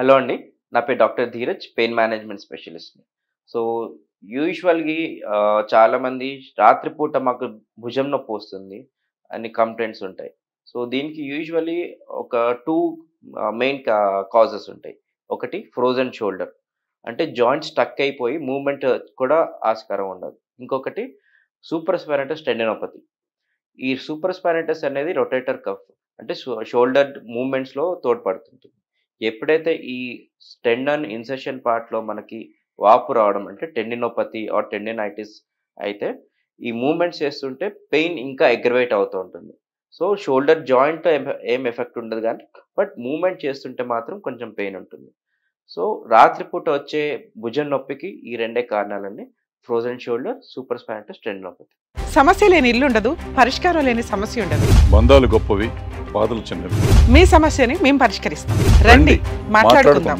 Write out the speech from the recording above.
Hello అండి. నా పేరు డాక్టర్ ధీరజ్. పెయిన్ మేనేజ్మెంట్ స్పెషలిస్ట్‌ని. సో, యూజువల్‌గా చాలామంది రాత్రిపూట మాకు భుజం నొప్పొస్తుంది అని కంప్లెయింట్స్ ఉంటాయి. సో, దీనికి యూజువల్లీ ఒక 2 మెయిన్ కాజెస్ ఉంటాయి. ఒకటి ఫ్రోజెన్ షోల్డర్. అంటే జాయింట్ స్టక్ అయిపోయి మూవ్‌మెంట్ కూడా ఆస్కారం ఉండదు. ఇంకొకటి సూపర్ స్పైనటస్ టెండినోపతి. ఈ సూపర్ స్పైనటస్ అనేది రొటేటర్ కఫ్. అంటే షోల్డర్ మూవ్‌మెంట్స్‌లో తోడ్పడుతుంటుంది. ఎప్పుడైతే ఈ టెండన్ ఇన్సెషన్ పార్ట్‌లో మనకి వాపు రావడం అంటే టెండినోపతి ఆర్ టెండినైటిస్ అయితే ఈ మూవ్‌మెంట్స్ చేస్తుంటే పెయిన్ ఇంకా అగ్రవేట్ అవుతూ ఉంటుంది. సో, షోల్డర్ జాయింట్ ఏం ఎఫెక్ట్ ఉండదు గానీ, బట్ మూవ్‌మెంట్ చేస్తుంటే మాత్రం కొంచెం పెయిన్ ఉంటుంది. సో, రాత్రిపూట వచ్చే భుజం నొప్పికి ఈ రెండే కారణాలండి. Frozen shoulder, supraspinatus tendinopathy. సమస్య లేని ఇల్లు ఉండదు, పరిష్కారం లేని సమస్య ఉండదు. బంధాలు గొప్పవి, బాధలు చిన్నవి. మీ సమస్యని మేము పరిష్కరిస్తాం. రండి, మాట్లాడుకుందాం.